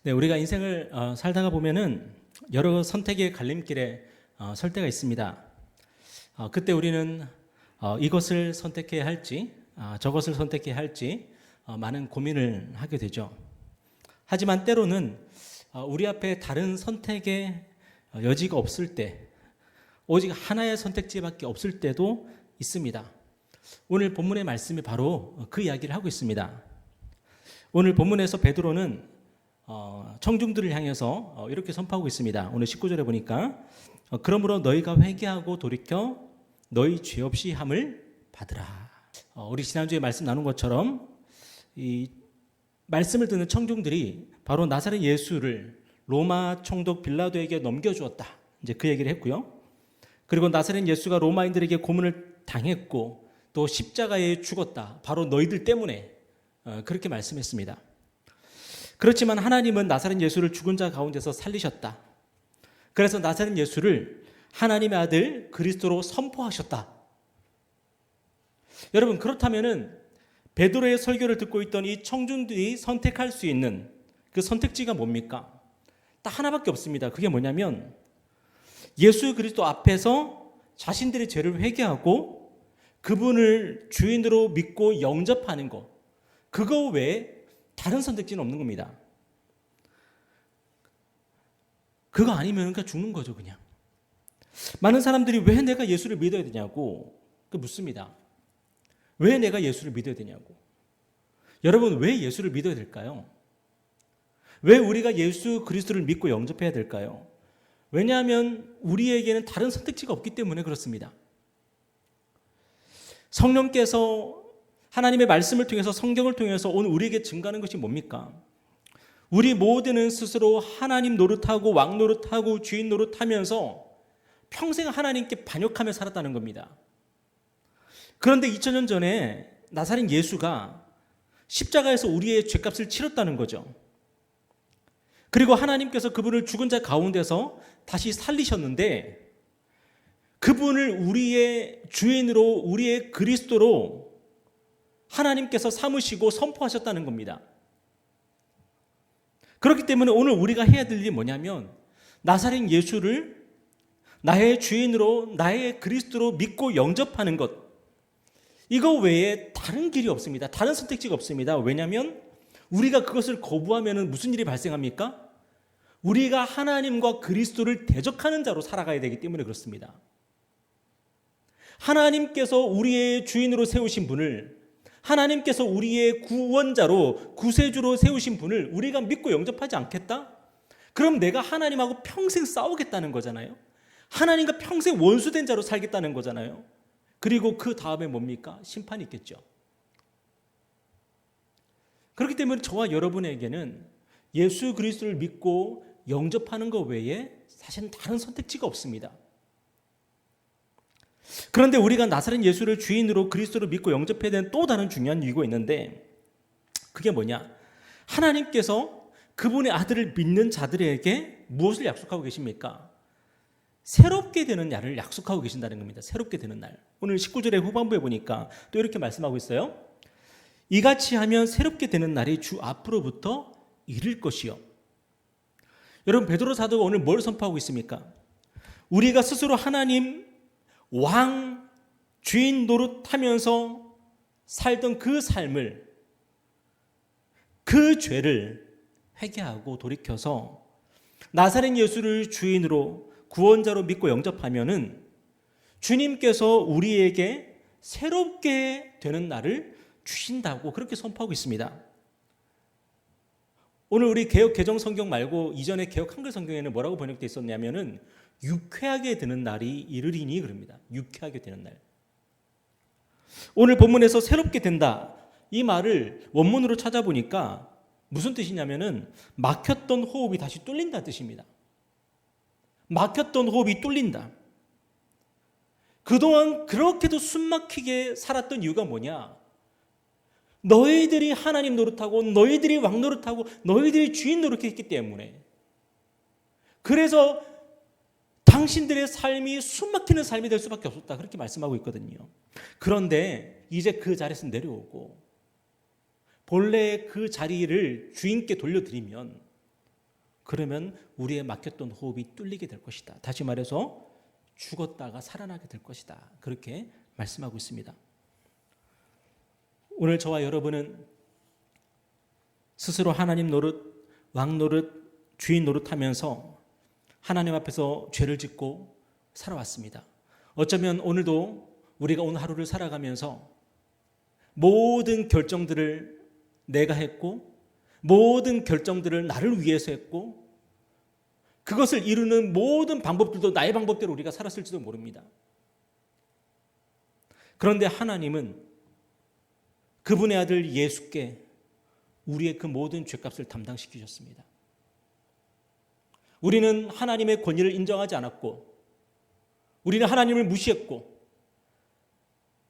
네, 우리가 인생을 살다가 보면은 여러 선택의 갈림길에 설 때가 있습니다. 그때 우리는 이것을 선택해야 할지, 저것을 선택해야 할지 많은 고민을 하게 되죠. 하지만 때로는 우리 앞에 다른 선택의 여지가 없을 때, 오직 하나의 선택지밖에 없을 때도 있습니다. 오늘 본문의 말씀이 바로 그 이야기를 하고 있습니다. 오늘 본문에서 베드로는 청중들을 향해서 이렇게 선포하고 있습니다. 오늘 19절에 보니까 그러므로 너희가 회개하고 돌이켜 너희 죄 없이 함을 받으라. 우리 지난주에 말씀 나눈 것처럼 이 말씀을 듣는 청중들이 바로 나사렛 예수를 로마 총독 빌라도에게 넘겨주었다. 이제 그 얘기를 했고요. 그리고 나사렛 예수가 로마인들에게 고문을 당했고 또 십자가에 죽었다. 바로 너희들 때문에 그렇게 말씀했습니다. 그렇지만 하나님은 나사렛 예수를 죽은 자 가운데서 살리셨다. 그래서 나사렛 예수를 하나님의 아들 그리스도로 선포하셨다. 여러분, 그렇다면은 베드로의 설교를 듣고 있던 이 청중들이 선택할 수 있는 그 선택지가 뭡니까? 딱 하나밖에 없습니다. 그게 뭐냐면 예수 그리스도 앞에서 자신들의 죄를 회개하고 그분을 주인으로 믿고 영접하는 것. 그거 외에 다른 선택지는 없는 겁니다. 그거 아니면 그냥 죽는 거죠, 그냥. 많은 사람들이 왜 내가 예수를 믿어야 되냐고 묻습니다. 왜 내가 예수를 믿어야 되냐고. 여러분, 왜 예수를 믿어야 될까요? 왜 우리가 예수 그리스도를 믿고 영접해야 될까요? 왜냐하면 우리에게는 다른 선택지가 없기 때문에 그렇습니다. 성령께서 하나님의 말씀을 통해서 성경을 통해서 오늘 우리에게 증가하는 것이 뭡니까? 우리 모두는 스스로 하나님 노릇하고 왕 노릇하고 주인 노릇하면서 평생 하나님께 반역하며 살았다는 겁니다. 그런데 2000년 전에 나사렛 예수가 십자가에서 우리의 죄값을 치렀다는 거죠. 그리고 하나님께서 그분을 죽은 자 가운데서 다시 살리셨는데 그분을 우리의 주인으로 우리의 그리스도로 하나님께서 삼으시고 선포하셨다는 겁니다. 그렇기 때문에 오늘 우리가 해야 될 일이 뭐냐면 나사렛 예수를 나의 주인으로 나의 그리스도로 믿고 영접하는 것. 이거 외에 다른 길이 없습니다. 다른 선택지가 없습니다. 왜냐하면 우리가 그것을 거부하면 무슨 일이 발생합니까? 우리가 하나님과 그리스도를 대적하는 자로 살아가야 되기 때문에 그렇습니다. 하나님께서 우리의 주인으로 세우신 분을, 하나님께서 우리의 구원자로 구세주로 세우신 분을 우리가 믿고 영접하지 않겠다? 그럼 내가 하나님하고 평생 싸우겠다는 거잖아요. 하나님과 평생 원수된 자로 살겠다는 거잖아요. 그리고 그 다음에 뭡니까? 심판이 있겠죠. 그렇기 때문에 저와 여러분에게는 예수 그리스도를 믿고 영접하는 것 외에 사실은 다른 선택지가 없습니다. 그런데 우리가 나사렛 예수를 주인으로 그리스도를 믿고 영접해야 되는 또 다른 중요한 이유가 있는데 그게 뭐냐? 하나님께서 그분의 아들을 믿는 자들에게 무엇을 약속하고 계십니까? 새롭게 되는 날을 약속하고 계신다는 겁니다. 새롭게 되는 날. 오늘 19절의 후반부에 보니까 또 이렇게 말씀하고 있어요. 이같이 하면 새롭게 되는 날이 주 앞으로부터 이를 것이요. 여러분, 베드로 사도가 오늘 뭘 선포하고 있습니까? 우리가 스스로 하나님 왕, 주인 노릇하면서 살던 그 삶을, 그 죄를 회개하고 돌이켜서 나사렛 예수를 주인으로 구원자로 믿고 영접하면은 주님께서 우리에게 새롭게 되는 날을 주신다고 그렇게 선포하고 있습니다. 오늘 우리 개역 개정 성경 말고 이전에 개역 한글 성경에는 뭐라고 번역되어 있었냐면은 유쾌하게 되는 날이 이르리니 그럽니다. 유쾌하게 되는 날. 오늘 본문에서 새롭게 된다. 이 말을 원문으로 찾아보니까 무슨 뜻이냐면은 막혔던 호흡이 다시 뚫린다는 뜻입니다. 막혔던 호흡이 뚫린다. 그동안 그렇게도 숨막히게 살았던 이유가 뭐냐? 너희들이 하나님 노릇하고 너희들이 왕 노릇하고 너희들이 주인 노릇했기 때문에. 그래서 당신들의 삶이 숨막히는 삶이 될 수밖에 없었다. 그렇게 말씀하고 있거든요. 그런데 이제 그 자리에서 내려오고 본래 그 자리를 주인께 돌려드리면 그러면 우리의 막혔던 호흡이 뚫리게 될 것이다. 다시 말해서 죽었다가 살아나게 될 것이다. 그렇게 말씀하고 있습니다. 오늘 저와 여러분은 스스로 하나님 노릇, 왕 노릇, 주인 노릇하면서 하나님 앞에서 죄를 짓고 살아왔습니다. 어쩌면 오늘도 우리가 오늘 하루를 살아가면서 모든 결정들을 내가 했고 모든 결정들을 나를 위해서 했고 그것을 이루는 모든 방법들도 나의 방법대로 우리가 살았을지도 모릅니다. 그런데 하나님은 그분의 아들 예수께 우리의 그 모든 죄값을 담당시키셨습니다. 우리는 하나님의 권위를 인정하지 않았고 우리는 하나님을 무시했고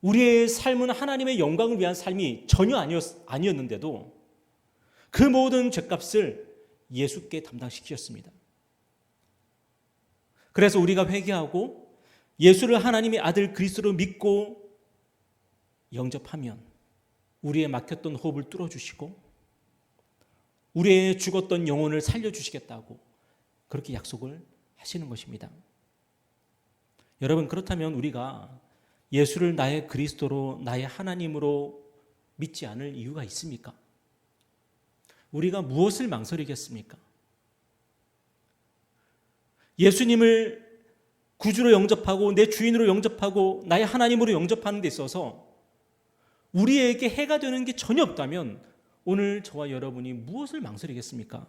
우리의 삶은 하나님의 영광을 위한 삶이 전혀 아니었는데도 그 모든 죄값을 예수께 담당시키셨습니다. 그래서 우리가 회개하고 예수를 하나님의 아들 그리스도로 믿고 영접하면 우리의 막혔던 호흡을 뚫어주시고 우리의 죽었던 영혼을 살려주시겠다고 그렇게 약속을 하시는 것입니다. 여러분, 그렇다면 우리가 예수를 나의 그리스도로 나의 하나님으로 믿지 않을 이유가 있습니까? 우리가 무엇을 망설이겠습니까? 예수님을 구주로 영접하고 내 주인으로 영접하고 나의 하나님으로 영접하는 데 있어서 우리에게 해가 되는 게 전혀 없다면 오늘 저와 여러분이 무엇을 망설이겠습니까?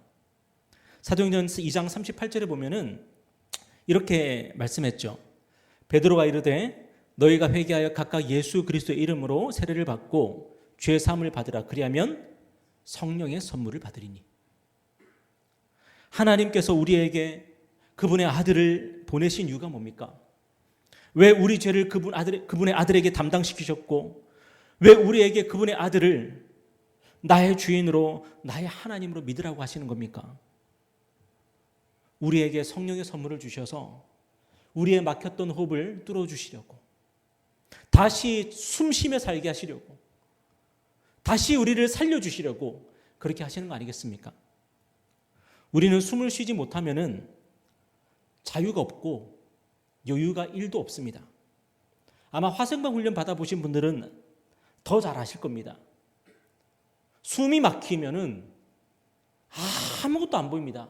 사도행전 2장 38절에 보면은 이렇게 말씀했죠. 베드로가 이르되 너희가 회개하여 각각 예수 그리스도의 이름으로 세례를 받고 죄 사함을 받으라. 그리하면 성령의 선물을 받으리니. 하나님께서 우리에게 그분의 아들을 보내신 이유가 뭡니까? 왜 우리 죄를 그분의 아들에게 담당시키셨고 왜 우리에게 그분의 아들을 나의 주인으로 나의 하나님으로 믿으라고 하시는 겁니까? 우리에게 성령의 선물을 주셔서 우리의 막혔던 호흡을 뚫어주시려고 다시 숨쉬며 살게 하시려고 다시 우리를 살려주시려고 그렇게 하시는 거 아니겠습니까? 우리는 숨을 쉬지 못하면은 자유가 없고 여유가 1도 없습니다. 아마 화생방 훈련 받아보신 분들은 더 잘 아실 겁니다. 숨이 막히면은 아무것도 안 보입니다.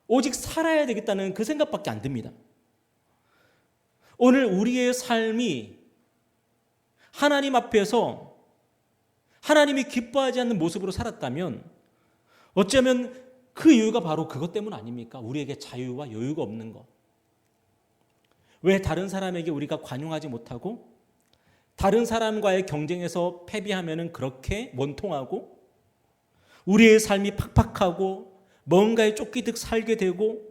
오직 살아야 되겠다는 그 생각밖에 안 듭니다. 오늘 우리의 삶이 하나님 앞에서 하나님이 기뻐하지 않는 모습으로 살았다면 어쩌면 그 이유가 바로 그것 때문 아닙니까? 우리에게 자유와 여유가 없는 것. 왜 다른 사람에게 우리가 관용하지 못하고 다른 사람과의 경쟁에서 패배하면 그렇게 원통하고 우리의 삶이 팍팍하고 뭔가에 쫓기듯 살게 되고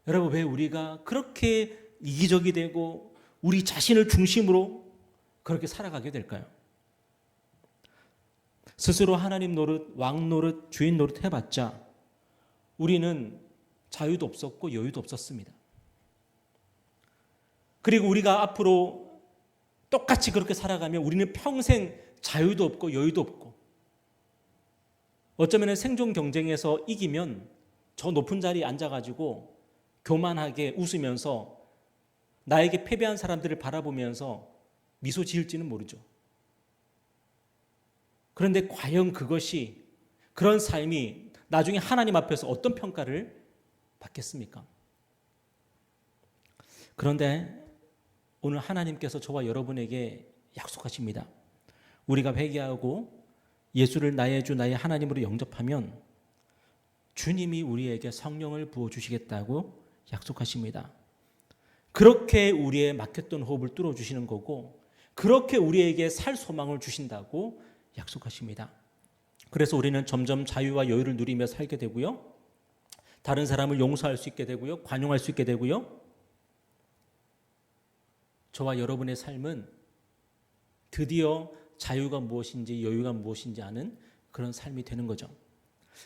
여러분 왜 우리가 그렇게 이기적이 되고 우리 자신을 중심으로 그렇게 살아가게 될까요? 스스로 하나님 노릇, 왕 노릇, 주인 노릇 해봤자 우리는 자유도 없었고 여유도 없었습니다. 그리고 우리가 앞으로 똑같이 그렇게 살아가면 우리는 평생 자유도 없고 여유도 없고 어쩌면 생존 경쟁에서 이기면 저 높은 자리에 앉아가지고 교만하게 웃으면서 나에게 패배한 사람들을 바라보면서 미소 지을지는 모르죠. 그런데 과연 그것이 그런 삶이 나중에 하나님 앞에서 어떤 평가를 받겠습니까? 그런데 오늘 하나님께서 저와 여러분에게 약속하십니다. 우리가 회개하고 예수를 나의 주 나의 하나님으로 영접하면 주님이 우리에게 성령을 부어주시겠다고 약속하십니다. 그렇게 우리의 막혔던 호흡을 뚫어주시는 거고 그렇게 우리에게 살 소망을 주신다고 약속하십니다. 그래서 우리는 점점 자유와 여유를 누리며 살게 되고요. 다른 사람을 용서할 수 있게 되고요. 관용할 수 있게 되고요. 저와 여러분의 삶은 드디어 자유가 무엇인지 여유가 무엇인지 아는 그런 삶이 되는 거죠.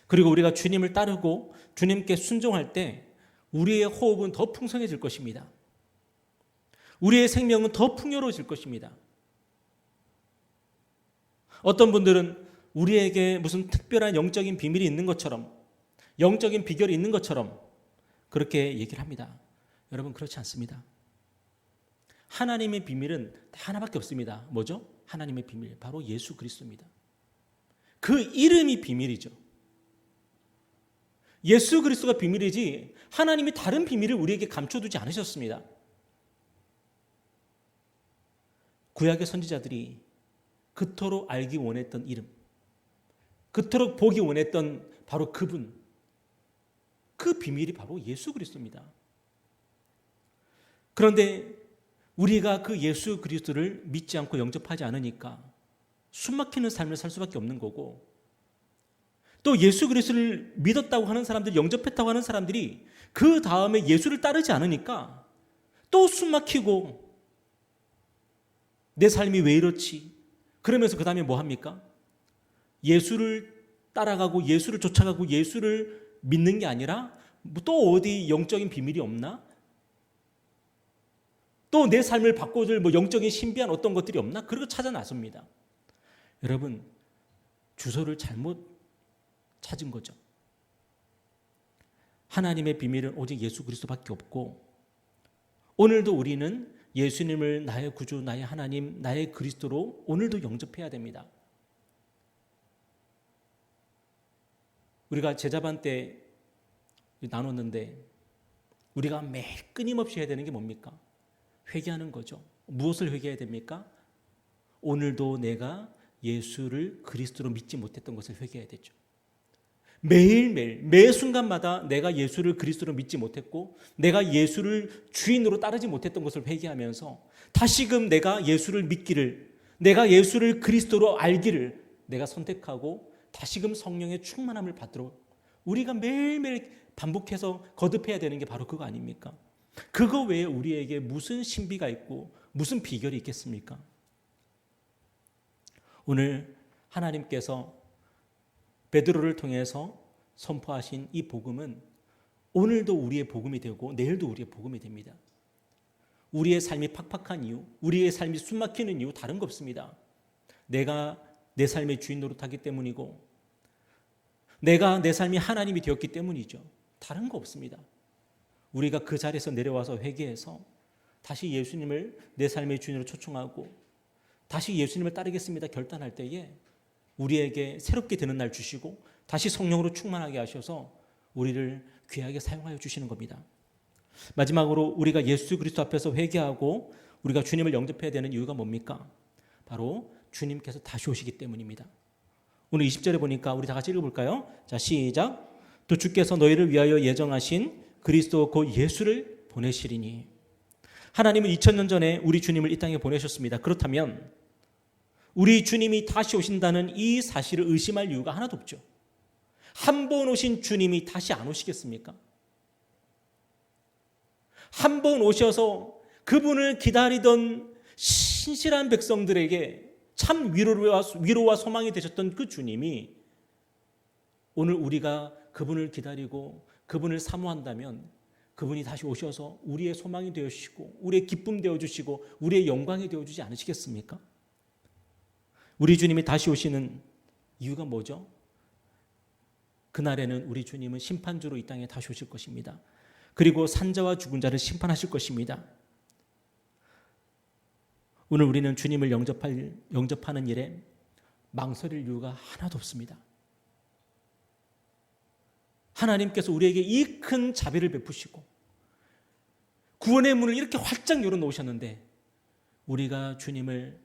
그리고 우리가 주님을 따르고 주님께 순종할 때 우리의 호흡은 더 풍성해질 것입니다. 우리의 생명은 더 풍요로워질 것입니다. 어떤 분들은 우리에게 무슨 특별한 영적인 비밀이 있는 것처럼 영적인 비결이 있는 것처럼 그렇게 얘기를 합니다. 여러분, 그렇지 않습니다. 하나님의 비밀은 하나밖에 없습니다. 뭐죠? 하나님의 비밀, 바로 예수 그리스도입니다. 그 이름이 비밀이죠. 예수 그리스도가 비밀이지 하나님이 다른 비밀을 우리에게 감춰두지 않으셨습니다. 구약의 선지자들이 그토록 알기 원했던 이름, 그토록 보기 원했던 바로 그분, 그 비밀이 바로 예수 그리스도입니다. 그런데 우리가 그 예수 그리스도를 믿지 않고 영접하지 않으니까 숨막히는 삶을 살 수밖에 없는 거고, 또 예수 그리스도를 믿었다고 하는 사람들, 영접했다고 하는 사람들이 그 다음에 예수를 따르지 않으니까 또 숨막히고 내 삶이 왜 이렇지? 그러면서 그 다음에 뭐 합니까? 예수를 따라가고 예수를 쫓아가고 예수를 믿는 게 아니라 또 어디 영적인 비밀이 없나? 또 내 삶을 바꿔줄 영적인 신비한 어떤 것들이 없나? 그러고 찾아 나섭니다. 여러분, 주소를 잘못 찾은 거죠. 하나님의 비밀은 오직 예수 그리스도밖에 없고, 오늘도 우리는 예수님을 나의 구주, 나의 하나님, 나의 그리스도로 오늘도 영접해야 됩니다. 우리가 제자반 때 나눴는데 우리가 매일 끊임없이 해야 되는 게 뭡니까? 회개하는 거죠. 무엇을 회개해야 됩니까? 오늘도 내가 예수를 그리스도로 믿지 못했던 것을 회개해야 되죠. 매일매일 매 순간마다 내가 예수를 그리스도로 믿지 못했고 내가 예수를 주인으로 따르지 못했던 것을 회개하면서 다시금 내가 예수를 믿기를, 내가 예수를 그리스도로 알기를 내가 선택하고 다시금 성령의 충만함을 받도록 우리가 매일매일 반복해서 거듭해야 되는 게 바로 그거 아닙니까? 그거 외에 우리에게 무슨 신비가 있고 무슨 비결이 있겠습니까? 오늘 하나님께서 베드로를 통해서 선포하신 이 복음은 오늘도 우리의 복음이 되고 내일도 우리의 복음이 됩니다. 우리의 삶이 팍팍한 이유, 우리의 삶이 숨막히는 이유 다른 거 없습니다. 내가 내 삶의 주인 노릇하기 때문이고 내가 내 삶이 하나님이 되었기 때문이죠. 다른 거 없습니다. 우리가 그 자리에서 내려와서 회개해서 다시 예수님을 내 삶의 주인으로 초청하고 다시 예수님을 따르겠습니다 결단할 때에 우리에게 새롭게 되는 날 주시고 다시 성령으로 충만하게 하셔서 우리를 귀하게 사용하여 주시는 겁니다. 마지막으로 우리가 예수 그리스도 앞에서 회개하고 우리가 주님을 영접해야 되는 이유가 뭡니까? 바로 주님께서 다시 오시기 때문입니다. 오늘 20절에 보니까 우리 다 같이 읽어볼까요? 자, 시작. 또 주께서 너희를 위하여 예정하신 그리스도 곧 예수를 보내시리니. 하나님은 2000년 전에 우리 주님을 이 땅에 보내셨습니다. 그렇다면 우리 주님이 다시 오신다는 이 사실을 의심할 이유가 하나도 없죠. 한 번 오신 주님이 다시 안 오시겠습니까? 한 번 오셔서 그분을 기다리던 신실한 백성들에게 참 위로와 소망이 되셨던 그 주님이 오늘 우리가 그분을 기다리고 그분을 사모한다면 그분이 다시 오셔서 우리의 소망이 되어주시고 우리의 기쁨 되어주시고 우리의 영광이 되어주지 않으시겠습니까? 우리 주님이 다시 오시는 이유가 뭐죠? 그날에는 우리 주님은 심판주로 이 땅에 다시 오실 것입니다. 그리고 산자와 죽은 자를 심판하실 것입니다. 오늘 우리는 주님을 영접하는 일에 망설일 이유가 하나도 없습니다. 하나님께서 우리에게 이 큰 자비를 베푸시고 구원의 문을 이렇게 활짝 열어놓으셨는데 우리가 주님을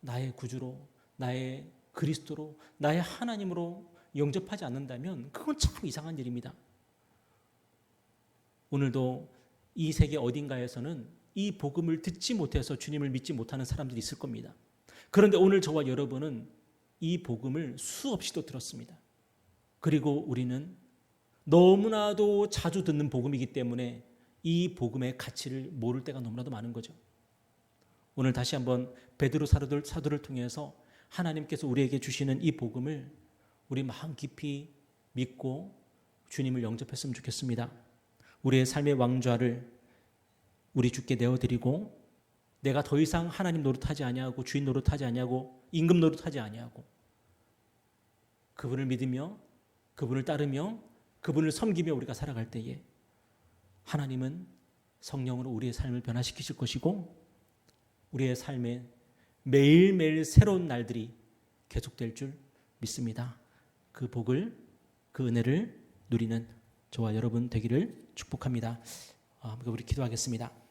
나의 구주로, 나의 그리스도로, 나의 하나님으로 영접하지 않는다면 그건 참 이상한 일입니다. 오늘도 이 세계 어딘가에서는 이 복음을 듣지 못해서 주님을 믿지 못하는 사람들이 있을 겁니다. 그런데 오늘 저와 여러분은 이 복음을 수없이도 들었습니다. 그리고 우리는 너무나도 자주 듣는 복음이기 때문에 이 복음의 가치를 모를 때가 너무나도 많은 거죠. 오늘 다시 한번 베드로 사도를 통해서 하나님께서 우리에게 주시는 이 복음을 우리 마음 깊이 믿고 주님을 영접했으면 좋겠습니다. 우리의 삶의 왕좌를 우리 주께 내어드리고 내가 더 이상 하나님 노릇하지 아니하고 주인 노릇하지 아니하고 임금 노릇하지 아니하고 그분을 믿으며 그분을 따르며 그분을 섬기며 우리가 살아갈 때에 하나님은 성령으로 우리의 삶을 변화시키실 것이고 우리의 삶에 매일매일 새로운 날들이 계속될 줄 믿습니다. 그 복을, 그 은혜를 누리는 저와 여러분 되기를 축복합니다. 우리 기도하겠습니다.